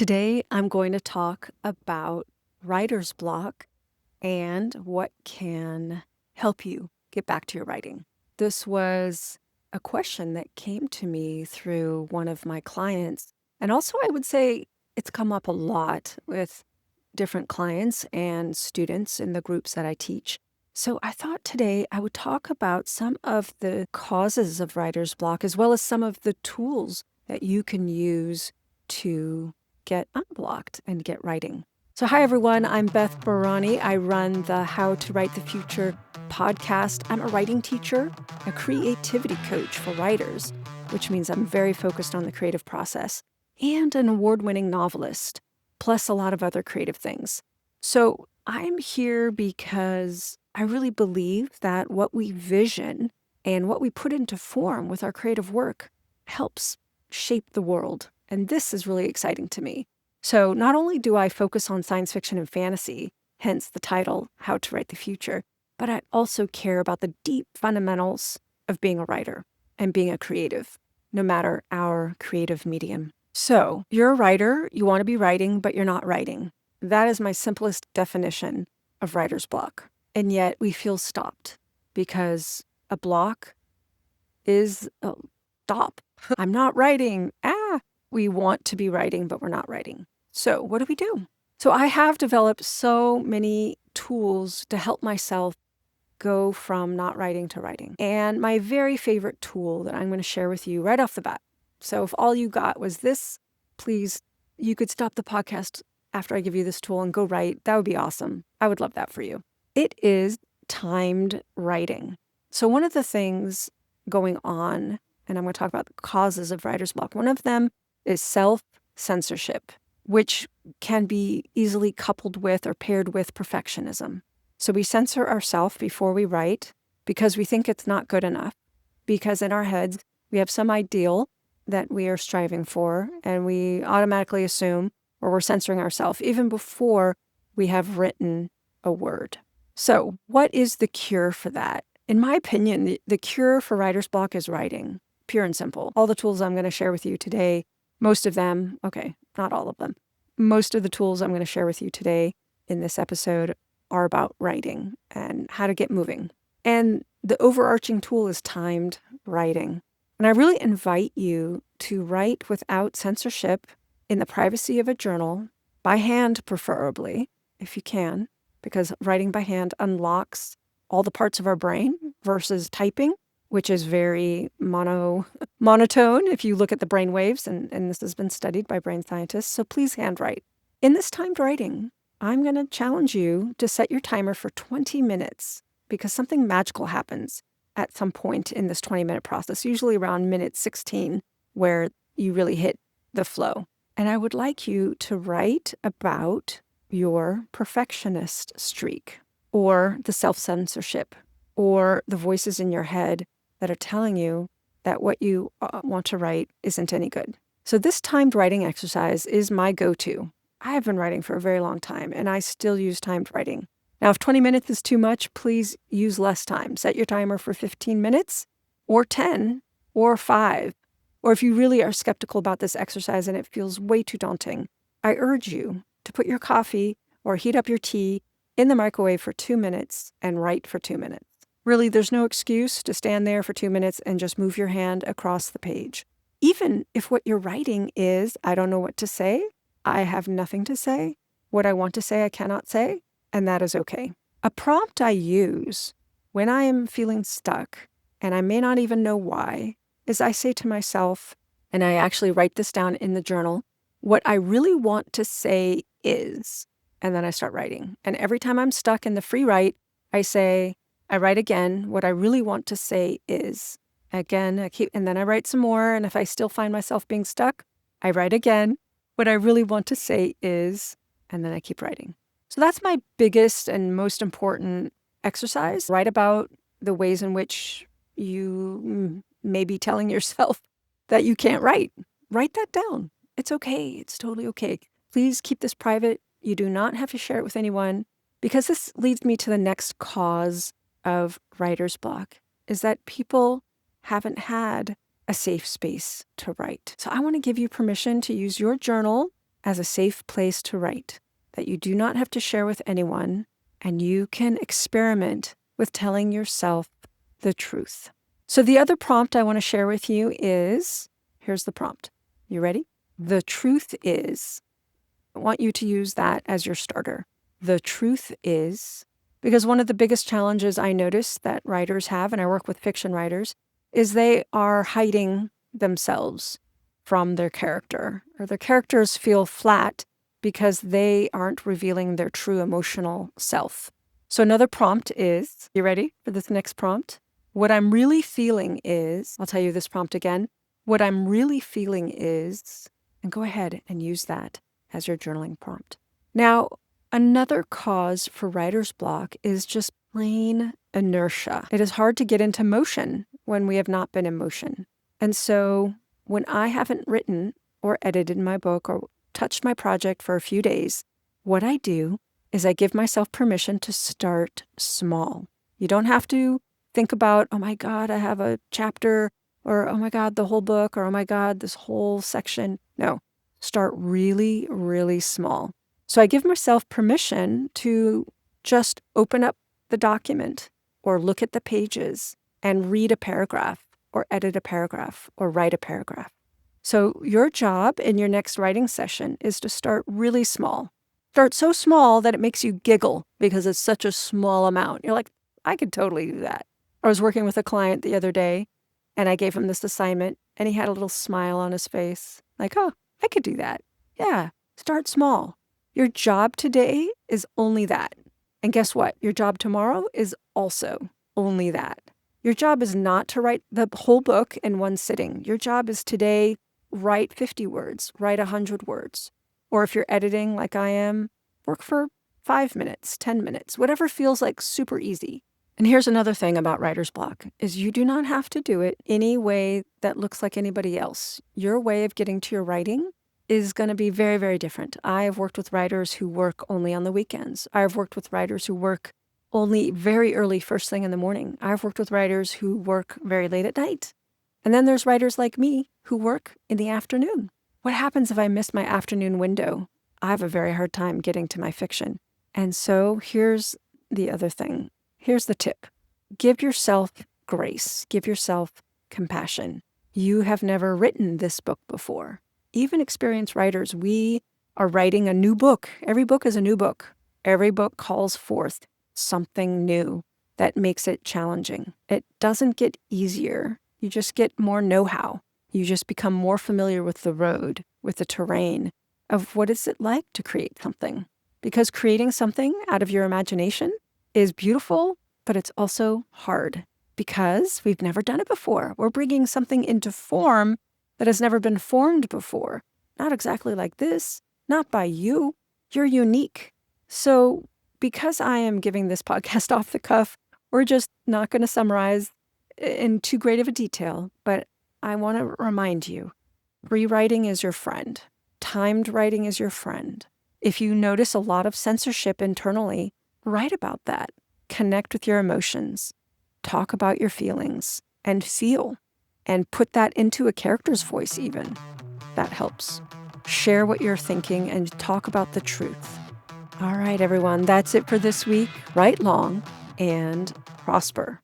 Today, I'm going to talk about writer's block and what can help you get back to your writing. This was a question that came to me through one of my clients. And also, I would say it's come up a lot with different clients and students in the groups that I teach. So I thought today I would talk about some of the causes of writer's block, as well as some of the tools that you can use to get unblocked and get writing. So hi everyone, I'm Beth Barany. I run the How to Write the Future podcast. I'm a writing teacher, a creativity coach for writers, which means I'm very focused on the creative process, and an award-winning novelist, plus a lot of other creative things. So I'm here because I really believe that what we vision and what we put into form with our creative work helps shape the world. And this is really exciting to me. So not only do I focus on science fiction and fantasy, hence the title, How to Write the Future, but I also care about the deep fundamentals of being a writer and being a creative, no matter our creative medium. So you're a writer, you want to be writing, but you're not writing. That is my simplest definition of writer's block. And yet we feel stopped because a block is a stop. I'm not writing. We want to be writing, but we're not writing. So what do we do? So I have developed so many tools to help myself go from not writing to writing. And my very favorite tool that I'm going to share with you right off the bat. So if all you got was this, please, you could stop the podcast after I give you this tool and go write. That would be awesome. I would love that for you. It is timed writing. So one of the things going on, and I'm going to talk about the causes of writer's block, one of them is self-censorship, which can be easily coupled with or paired with perfectionism. So we censor ourselves before we write because we think it's not good enough, because in our heads, we have some ideal that we are striving for, and we automatically assume, or we're censoring ourselves even before we have written a word. So what is the cure for that? In my opinion, the cure for writer's block is writing, pure and simple. All the tools I'm going to share with you today, most of them, okay, not all of them, most of the tools I'm going to share with you today in this episode are about writing and how to get moving. And the overarching tool is timed writing. And I really invite you to write without censorship in the privacy of a journal, by hand preferably, if you can, because writing by hand unlocks all the parts of our brain versus typing, which is very monotone if you look at the brain waves, and this has been studied by brain scientists. So please handwrite. In this timed writing, I'm going to challenge you to set your timer for 20 minutes because something magical happens at some point in this 20-minute process, usually around minute 16, where you really hit the flow. And I would like you to write about your perfectionist streak, or the self-censorship, or the voices in your head that are telling you that what you want to write isn't any good. So this timed writing exercise is my go-to. I have been writing for a very long time, and I still use timed writing. Now, if 20 minutes is too much, please use less time. Set your timer for 15 minutes, or 10, or 5. Or if you really are skeptical about this exercise and it feels way too daunting, I urge you to put your coffee or heat up your tea in the microwave for 2 minutes and write for 2 minutes. Really, there's no excuse to stand there for 2 minutes and just move your hand across the page. Even if what you're writing is, I don't know what to say, I have nothing to say, what I want to say I cannot say, and that is okay. A prompt I use when I am feeling stuck, and I may not even know why, is I say to myself, and I actually write this down in the journal, what I really want to say is, and then I start writing. And every time I'm stuck in the free write, I write again, what I really want to say is. Again, and then I write some more, and if I still find myself being stuck, I write again, what I really want to say is, and then I keep writing. So that's my biggest and most important exercise. Write about the ways in which you may be telling yourself that you can't write. Write that down. It's okay. It's totally okay. Please keep this private. You do not have to share it with anyone, because this leads me to the next cause of writer's block, is that people haven't had a safe space to write. So I want to give you permission to use your journal as a safe place to write that you do not have to share with anyone, and you can experiment with telling yourself the truth. So the other prompt I want to share with you is, here's the prompt. You ready? The truth is, I want you to use that as your starter. The truth is, because one of the biggest challenges I notice that writers have, and I work with fiction writers, is they are hiding themselves from their character, or their characters feel flat because they aren't revealing their true emotional self. So another prompt is, you ready for this next prompt? What I'm really feeling is, I'll tell you this prompt again. What I'm really feeling is, and go ahead and use that as your journaling prompt. Now, another cause for writer's block is just plain inertia. It is hard to get into motion when we have not been in motion. And so when I haven't written or edited my book or touched my project for a few days, what I do is I give myself permission to start small. You don't have to think about, oh my God, I have a chapter, or oh my God, the whole book, or oh my God, this whole section. No, start really, really small. So I give myself permission to just open up the document or look at the pages and read a paragraph or edit a paragraph or write a paragraph. So your job in your next writing session is to start really small. Start so small that it makes you giggle because it's such a small amount. You're like, I could totally do that. I was working with a client the other day and I gave him this assignment and he had a little smile on his face. Like, oh, I could do that. Yeah, start small. Your job today is only that. And guess what? Your job tomorrow is also only that. Your job is not to write the whole book in one sitting. Your job is today, write 50 words, write 100 words. Or if you're editing like I am, work for 5 minutes, 10 minutes, whatever feels like super easy. And here's another thing about writer's block, is you do not have to do it any way that looks like anybody else. Your way of getting to your writing is going to be very, very different. I have worked with writers who work only on the weekends. I've worked with writers who work only very early, first thing in the morning. I've worked with writers who work very late at night. And then there's writers like me who work in the afternoon. What happens if I miss my afternoon window? I have a very hard time getting to my fiction. And so here's the other thing. Here's the tip. Give yourself grace. Give yourself compassion. You have never written this book before. Even experienced writers, we are writing a new book. Every book is a new book. Every book calls forth something new that makes it challenging. It doesn't get easier. You just get more know-how. You just become more familiar with the road, with the terrain of what is it like to create something. Because creating something out of your imagination is beautiful, but it's also hard because we've never done it before. We're bringing something into form that has never been formed before. Not exactly like this, not by you. You're unique. So because I am giving this podcast off the cuff, we're just not going to summarize in too great of a detail, but I want to remind you, rewriting is your friend. Timed writing is your friend. If you notice a lot of censorship internally, write about that. Connect with your emotions. Talk about your feelings and feel. And put that into a character's voice even. That helps. Share what you're thinking and talk about the truth. All right, everyone, that's it for this week. Write long and prosper.